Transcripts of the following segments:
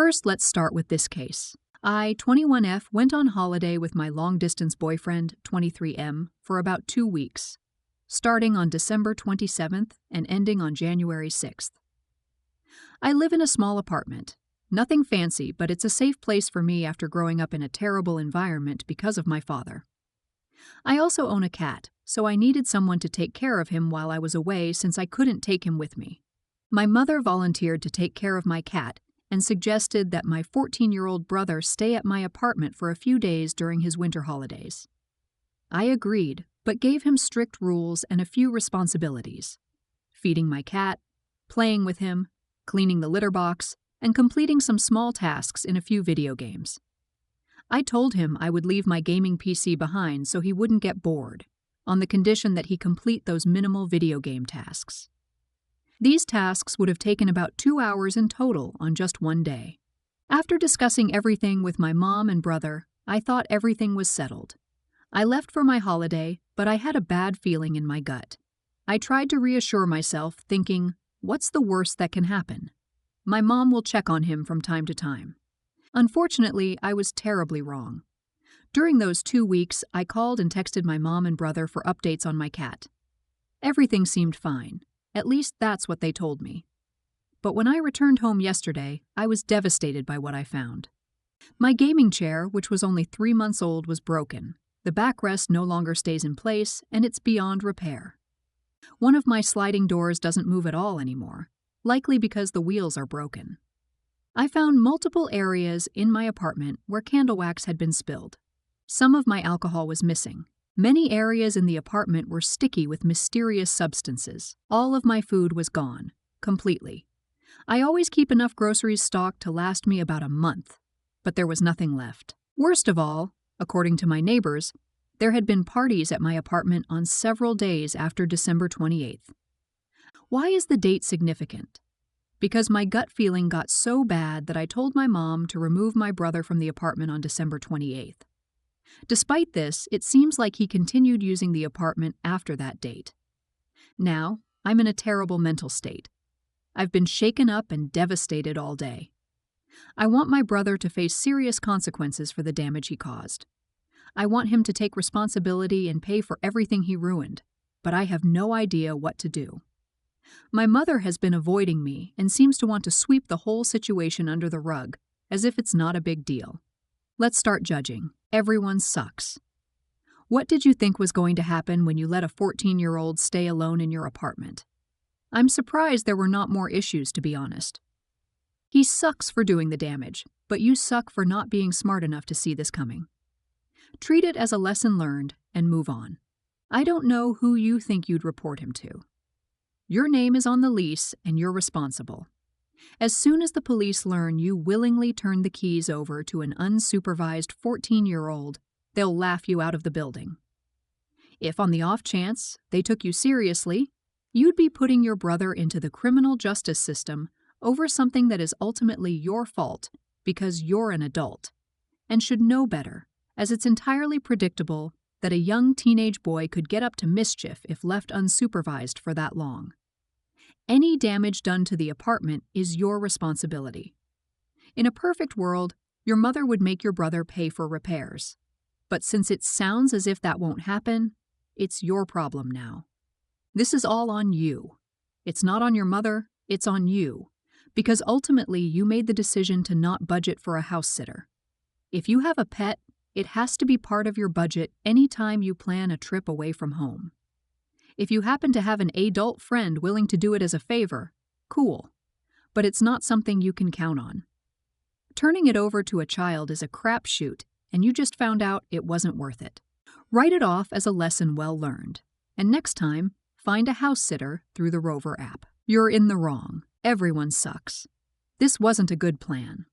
First, let's start with this case. I, 21F, went on holiday with my long-distance boyfriend, 23M, for about 2 weeks, starting on December 27th and ending on January 6th. I live in a small apartment. Nothing fancy, but it's a safe place for me after growing up in a terrible environment because of my father. I also own a cat, so I needed someone to take care of him while I was away since I couldn't take him with me. My mother volunteered to take care of my cat and suggested that my 14-year-old brother stay at my apartment for a few days during his winter holidays. I agreed, but gave him strict rules and a few responsibilities: feeding my cat, playing with him, cleaning the litter box, and completing some small tasks in a few video games. I told him I would leave my gaming PC behind so he wouldn't get bored, on the condition that he complete those minimal video game tasks. These tasks would have taken about 2 hours in total on just one day. After discussing everything with my mom and brother, I thought everything was settled. I left for my holiday, but I had a bad feeling in my gut. I tried to reassure myself, thinking, what's the worst that can happen? My mom will check on him from time to time. Unfortunately, I was terribly wrong. During those 2 weeks, I called and texted my mom and brother for updates on my cat. Everything seemed fine. At least that's what they told me. But when I returned home yesterday, I was devastated by what I found. My gaming chair, which was only 3 months old, was broken. The backrest no longer stays in place, and it's beyond repair. One of my sliding doors doesn't move at all anymore, likely because the wheels are broken. I found multiple areas in my apartment where candle wax had been spilled. Some of my alcohol was missing. Many areas in the apartment were sticky with mysterious substances. All of my food was gone, completely. I always keep enough groceries stocked to last me about a month, but there was nothing left. Worst of all, according to my neighbors, there had been parties at my apartment on several days after December 28th. Why is the date significant? Because my gut feeling got so bad that I told my mom to remove my brother from the apartment on December 28th. Despite this, it seems like he continued using the apartment after that date. Now, I'm in a terrible mental state. I've been shaken up and devastated all day. I want my brother to face serious consequences for the damage he caused. I want him to take responsibility and pay for everything he ruined, but I have no idea what to do. My mother has been avoiding me and seems to want to sweep the whole situation under the rug, as if it's not a big deal. Let's start judging. Everyone sucks. What did you think was going to happen when you let a 14-year-old stay alone in your apartment? I'm surprised there were not more issues, to be honest. He sucks for doing the damage, but you suck for not being smart enough to see this coming. Treat it as a lesson learned and move on. I don't know who you think you'd report him to. Your name is on the lease and you're responsible. As soon as the police learn you willingly turned the keys over to an unsupervised 14-year-old, they'll laugh you out of the building. If on the off chance they took you seriously, you'd be putting your brother into the criminal justice system over something that is ultimately your fault because you're an adult, and should know better, as it's entirely predictable that a young teenage boy could get up to mischief if left unsupervised for that long. Any damage done to the apartment is your responsibility. In a perfect world, your mother would make your brother pay for repairs. But since it sounds as if that won't happen, it's your problem now. This is all on you. It's not on your mother, it's on you, because ultimately you made the decision to not budget for a house sitter. If you have a pet, it has to be part of your budget anytime you plan a trip away from home. If you happen to have an adult friend willing to do it as a favor, cool, but it's not something you can count on. Turning it over to a child is a crapshoot, and you just found out it wasn't worth it. Write it off as a lesson well learned, and next time, find a house sitter through the Rover app. You're in the wrong. Everyone sucks. This wasn't a good plan.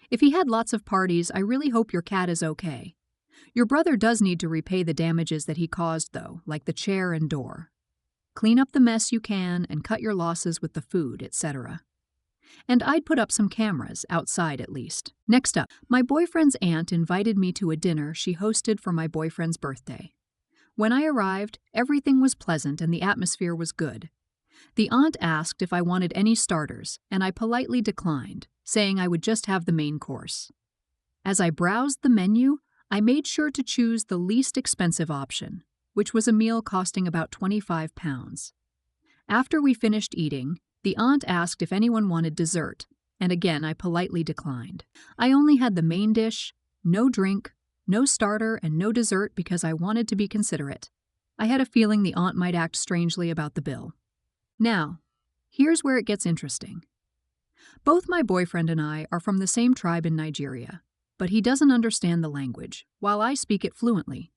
If he had lots of parties, I really hope your cat is okay. Your brother does need to repay the damages that he caused, though, like the chair and door. Clean up the mess you can and cut your losses with the food, etc. And I'd put up some cameras, outside at least. Next up, my boyfriend's aunt invited me to a dinner she hosted for my boyfriend's birthday. When I arrived, everything was pleasant and the atmosphere was good. The aunt asked if I wanted any starters, and I politely declined, saying I would just have the main course. As I browsed the menu, I made sure to choose the least expensive option, which was a meal costing about £25. After we finished eating, the aunt asked if anyone wanted dessert, and again I politely declined. I only had the main dish, no drink, no starter, and no dessert because I wanted to be considerate. I had a feeling the aunt might act strangely about the bill. Now, here's where it gets interesting. Both my boyfriend and I are from the same tribe in Nigeria, but he doesn't understand the language, while I speak it fluently.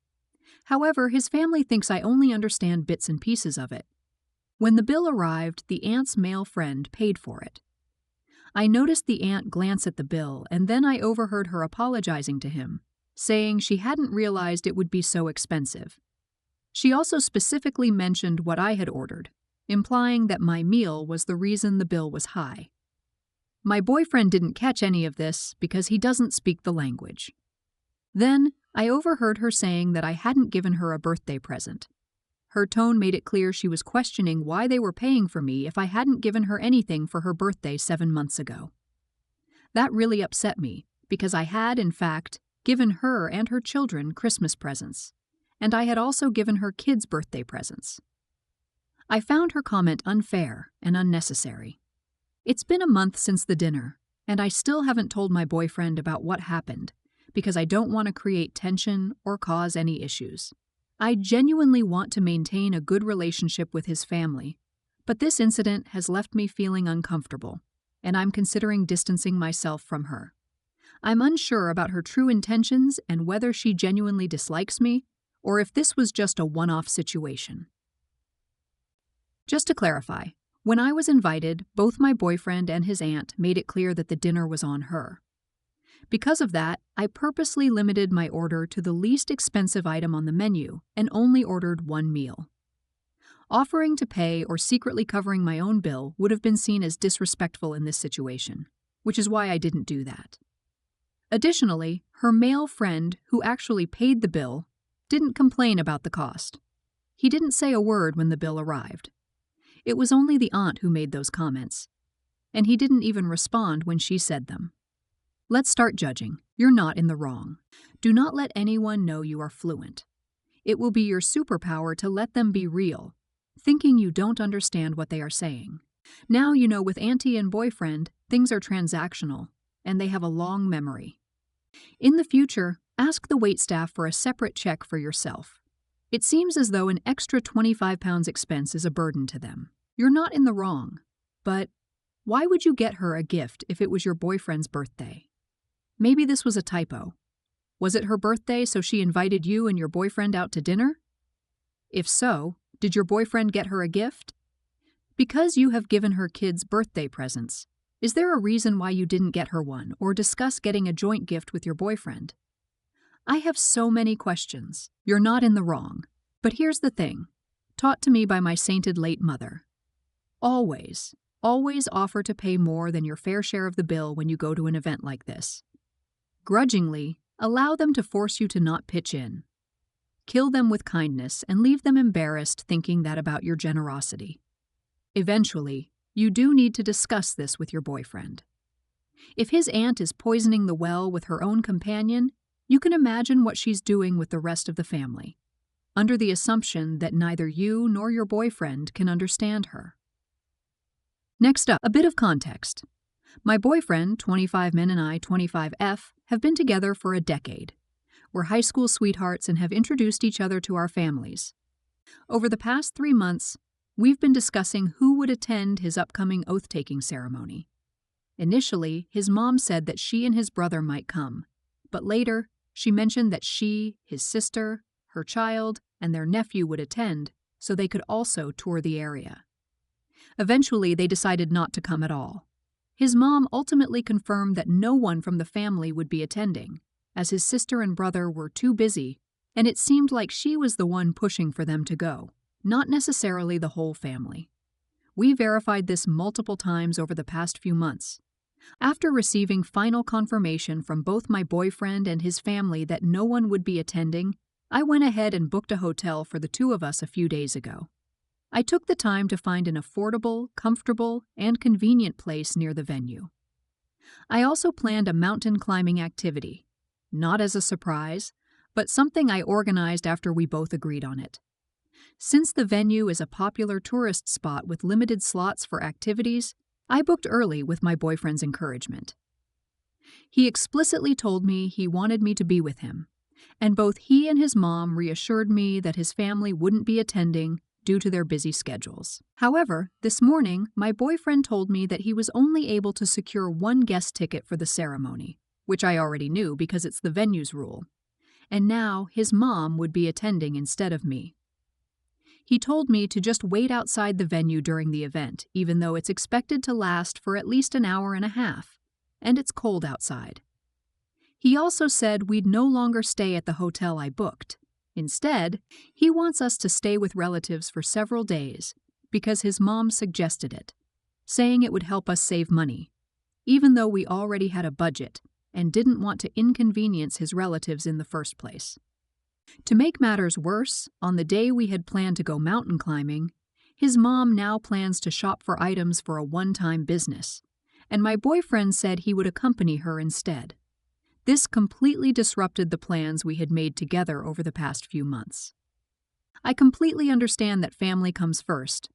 However, his family thinks I only understand bits and pieces of it. When the bill arrived, the aunt's male friend paid for it. I noticed the aunt glance at the bill, and then I overheard her apologizing to him, saying she hadn't realized it would be so expensive. She also specifically mentioned what I had ordered, implying that my meal was the reason the bill was high. My boyfriend didn't catch any of this because he doesn't speak the language. Then, I overheard her saying that I hadn't given her a birthday present. Her tone made it clear she was questioning why they were paying for me if I hadn't given her anything for her birthday 7 months ago. That really upset me, because I had, in fact, given her and her children Christmas presents, and I had also given her kids' birthday presents. I found her comment unfair and unnecessary. It's been a month since the dinner, and I still haven't told my boyfriend about what happened, because I don't want to create tension or cause any issues. I genuinely want to maintain a good relationship with his family, but this incident has left me feeling uncomfortable, and I'm considering distancing myself from her. I'm unsure about her true intentions and whether she genuinely dislikes me, or if this was just a one-off situation. Just to clarify, when I was invited, both my boyfriend and his aunt made it clear that the dinner was on her. Because of that, I purposely limited my order to the least expensive item on the menu and only ordered one meal. Offering to pay or secretly covering my own bill would have been seen as disrespectful in this situation, which is why I didn't do that. Additionally, her male friend, who actually paid the bill, didn't complain about the cost. He didn't say a word when the bill arrived. It was only the aunt who made those comments, and he didn't even respond when she said them. Let's start judging. You're not in the wrong. Do not let anyone know you are fluent. It will be your superpower to let them be real, thinking you don't understand what they are saying. Now you know with auntie and boyfriend, things are transactional, and they have a long memory. In the future, ask the waitstaff for a separate check for yourself. It seems as though an extra £25 expense is a burden to them. You're not in the wrong, but why would you get her a gift if it was your boyfriend's birthday? Maybe this was a typo. Was it her birthday, so she invited you and your boyfriend out to dinner? If so, did your boyfriend get her a gift? Because you have given her kids birthday presents, is there a reason why you didn't get her one or discuss getting a joint gift with your boyfriend? I have so many questions. You're not in the wrong. But here's the thing, taught to me by my sainted late mother. Always offer to pay more than your fair share of the bill when you go to an event like this. Grudgingly, allow them to force you to not pitch in. Kill them with kindness and leave them embarrassed thinking that about your generosity. Eventually, you do need to discuss this with your boyfriend. If his aunt is poisoning the well with her own companion, you can imagine what she's doing with the rest of the family, under the assumption that neither you nor your boyfriend can understand her. Next up, a bit of context. My boyfriend, 25men, and I, 25F, have been together for a decade. We're high school sweethearts and have introduced each other to our families. Over the past 3 months, we've been discussing who would attend his upcoming oath-taking ceremony. Initially, his mom said that she and his brother might come, but later, she mentioned that she, his sister, her child, and their nephew would attend, so they could also tour the area. Eventually, they decided not to come at all. His mom ultimately confirmed that no one from the family would be attending, as his sister and brother were too busy, and it seemed like she was the one pushing for them to go, not necessarily the whole family. We verified this multiple times over the past few months. After receiving final confirmation from both my boyfriend and his family that no one would be attending, I went ahead and booked a hotel for the two of us a few days ago. I took the time to find an affordable, comfortable, and convenient place near the venue. I also planned a mountain climbing activity, not as a surprise, but something I organized after we both agreed on it. Since the venue is a popular tourist spot with limited slots for activities, I booked early with my boyfriend's encouragement. He explicitly told me he wanted me to be with him, and both he and his mom reassured me that his family wouldn't be attending due to their busy schedules. However, this morning, my boyfriend told me that he was only able to secure one guest ticket for the ceremony, which I already knew because it's the venue's rule, and now his mom would be attending instead of me. He told me to just wait outside the venue during the event, even though it's expected to last for at least an hour and a half, and it's cold outside. He also said we'd no longer stay at the hotel I booked. Instead, he wants us to stay with relatives for several days because his mom suggested it, saying it would help us save money, even though we already had a budget and didn't want to inconvenience his relatives in the first place. To make matters worse, on the day we had planned to go mountain climbing, his mom now plans to shop for items for a one-time business, and my boyfriend said he would accompany her instead. This completely disrupted the plans we had made together over the past few months. I completely understand that family comes first,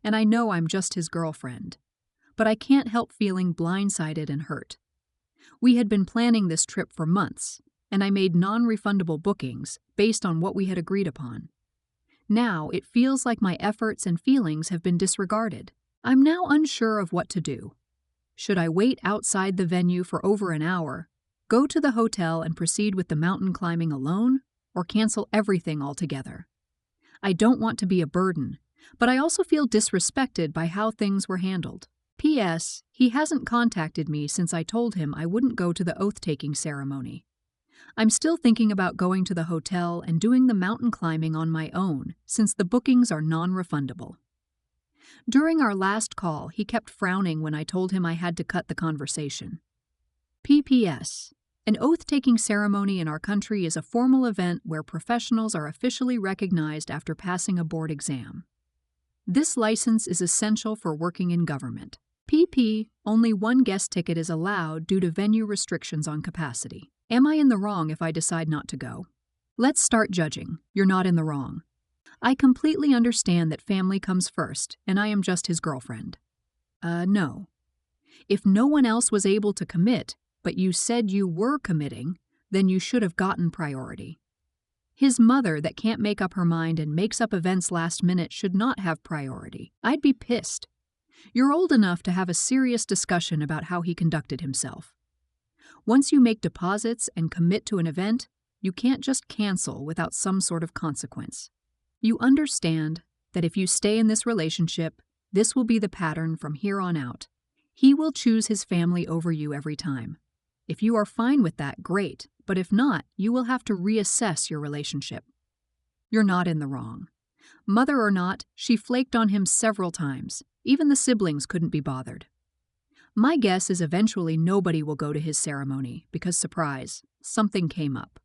and I know I'm just his girlfriend, but I can't help feeling blindsided and hurt. We had been planning this trip for months, and I made non-refundable bookings based on what we had agreed upon. Now it feels like my efforts and feelings have been disregarded. I'm now unsure of what to do. Should I wait outside the venue for over an hour, go to the hotel and proceed with the mountain climbing alone, or cancel everything altogether? I don't want to be a burden, but I also feel disrespected by how things were handled. P.S. He hasn't contacted me since I told him I wouldn't go to the oath-taking ceremony. I'm still thinking about going to the hotel and doing the mountain climbing on my own, since the bookings are non-refundable. During our last call, he kept frowning when I told him I had to cut the conversation. P.P.S. An oath-taking ceremony in our country is a formal event where professionals are officially recognized after passing a board exam. This license is essential for working in government. P.P. Only one guest ticket is allowed due to venue restrictions on capacity. Am I in the wrong if I decide not to go? Let's start judging. You're not in the wrong. I completely understand that family comes first, and I am just his girlfriend. No. If no one else was able to commit, but you said you were committing, then you should have gotten priority. His mother that can't make up her mind and makes up events last minute should not have priority. I'd be pissed. You're old enough to have a serious discussion about how he conducted himself. Once you make deposits and commit to an event, you can't just cancel without some sort of consequence. You understand that if you stay in this relationship, this will be the pattern from here on out. He will choose his family over you every time. If you are fine with that, great, but if not, you will have to reassess your relationship. You're not in the wrong. Mother or not, she flaked on him several times. Even the siblings couldn't be bothered. My guess is eventually nobody will go to his ceremony because, surprise, something came up.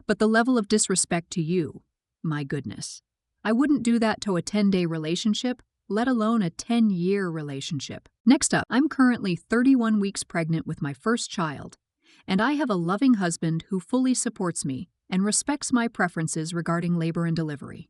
But the level of disrespect to you, my goodness. I wouldn't do that to a 10-day relationship, let alone a 10-year relationship. Next up, I'm currently 31 weeks pregnant with my first child, and I have a loving husband who fully supports me and respects my preferences regarding labor and delivery.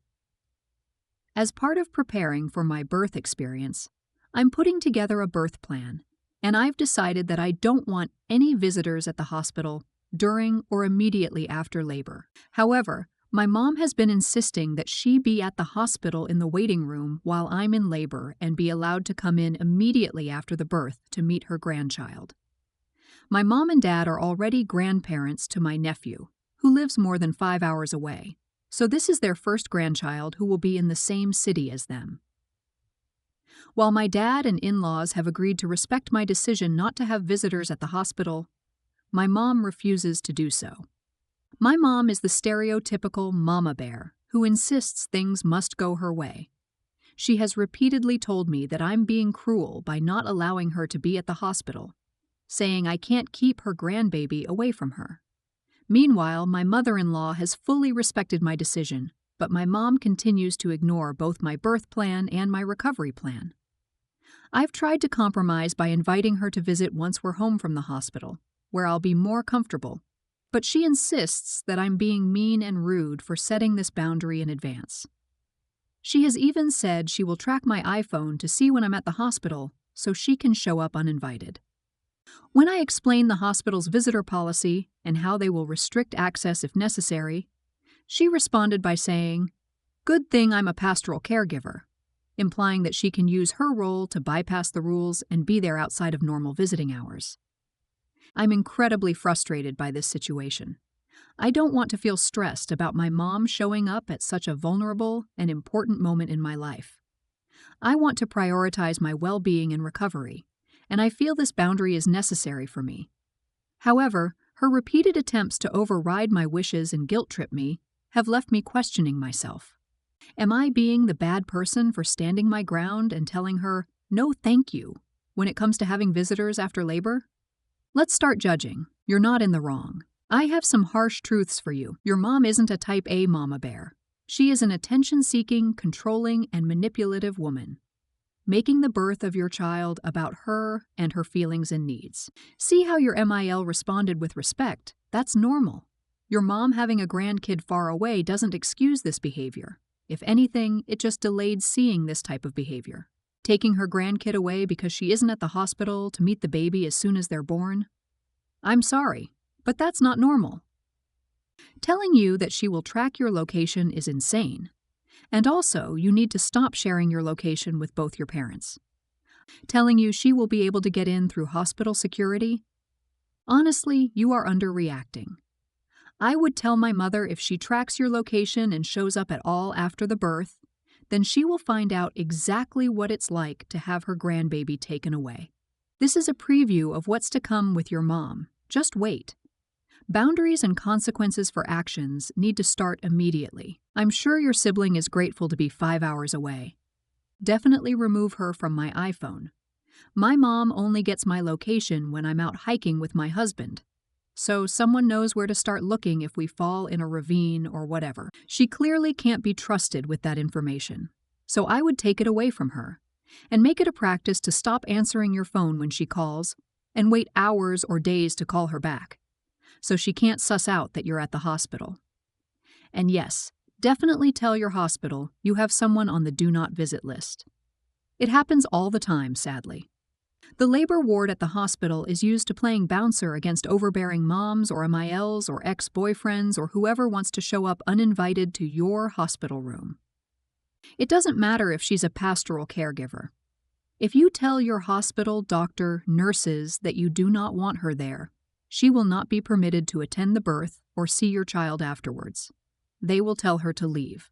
As part of preparing for my birth experience, I'm putting together a birth plan, and I've decided that I don't want any visitors at the hospital during or immediately after labor. However, my mom has been insisting that she be at the hospital in the waiting room while I'm in labor and be allowed to come in immediately after the birth to meet her grandchild. My mom and dad are already grandparents to my nephew, who lives more than 5 hours away, so this is their first grandchild who will be in the same city as them. While my dad and in-laws have agreed to respect my decision not to have visitors at the hospital, my mom refuses to do so. My mom is the stereotypical mama bear who insists things must go her way. She has repeatedly told me that I'm being cruel by not allowing her to be at the hospital, saying I can't keep her grandbaby away from her. Meanwhile, my mother-in-law has fully respected my decision, but my mom continues to ignore both my birth plan and my recovery plan. I've tried to compromise by inviting her to visit once we're home from the hospital, where I'll be more comfortable, but she insists that I'm being mean and rude for setting this boundary in advance. She has even said she will track my iPhone to see when I'm at the hospital so she can show up uninvited. When I explain the hospital's visitor policy and how they will restrict access if necessary, she responded by saying, "Good thing I'm a pastoral caregiver," implying that she can use her role to bypass the rules and be there outside of normal visiting hours. I'm incredibly frustrated by this situation. I don't want to feel stressed about my mom showing up at such a vulnerable and important moment in my life. I want to prioritize my well-being and recovery, and I feel this boundary is necessary for me. However, her repeated attempts to override my wishes and guilt-trip me have left me questioning myself. Am I being the bad person for standing my ground and telling her, "No, thank you," when it comes to having visitors after labor? Let's start judging. You're not in the wrong. I have some harsh truths for you. Your mom isn't a type A mama bear. She is an attention-seeking, controlling, and manipulative woman, making the birth of your child about her and her feelings and needs. See how your MIL responded with respect. That's normal. Your mom having a grandkid far away doesn't excuse this behavior. If anything, it just delayed seeing this type of behavior. Taking her grandkid away because she isn't at the hospital to meet the baby as soon as they're born? I'm sorry, but that's not normal. Telling you that she will track your location is insane. And also, you need to stop sharing your location with both your parents. Telling you she will be able to get in through hospital security? Honestly, you are underreacting. I would tell my mother if she tracks your location and shows up at all after the birth, then she will find out exactly what it's like to have her grandbaby taken away. This is a preview of what's to come with your mom. Just wait. Boundaries and consequences for actions need to start immediately. I'm sure your sibling is grateful to be 5 hours away. Definitely remove her from my iPhone. My mom only gets my location when I'm out hiking with my husband, so someone knows where to start looking if we fall in a ravine or whatever. She clearly can't be trusted with that information, so I would take it away from her and make it a practice to stop answering your phone when she calls and wait hours or days to call her back, so she can't suss out that you're at the hospital. And yes, definitely tell your hospital you have someone on the do not visit list. It happens all the time, sadly. The labor ward at the hospital is used to playing bouncer against overbearing moms or MILs or ex-boyfriends or whoever wants to show up uninvited to your hospital room. It doesn't matter if she's a pastoral caregiver. If you tell your hospital, doctor, nurses that you do not want her there, she will not be permitted to attend the birth or see your child afterwards. They will tell her to leave.